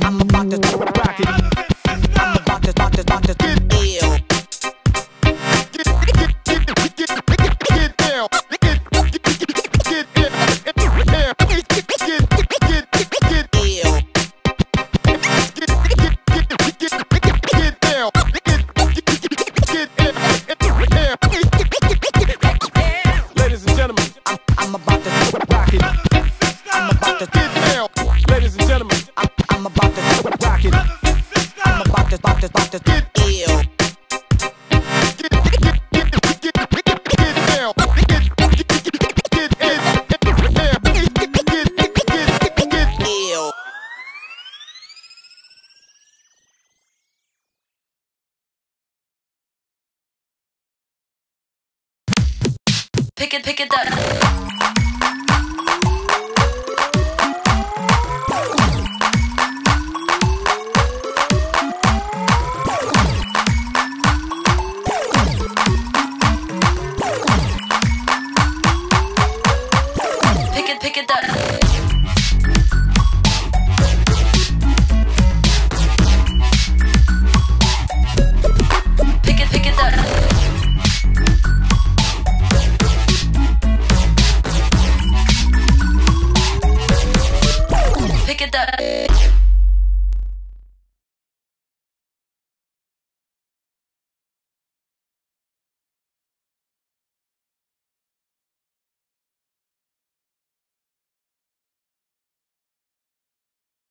I'm about to rock it. I'm about to get ill. Get ill. Ladies and gentlemen, I'm about to rock it. I'm about to get ill. Ladies and gentlemen, I'm about to rock it. I'm about to get ill. Pick it up.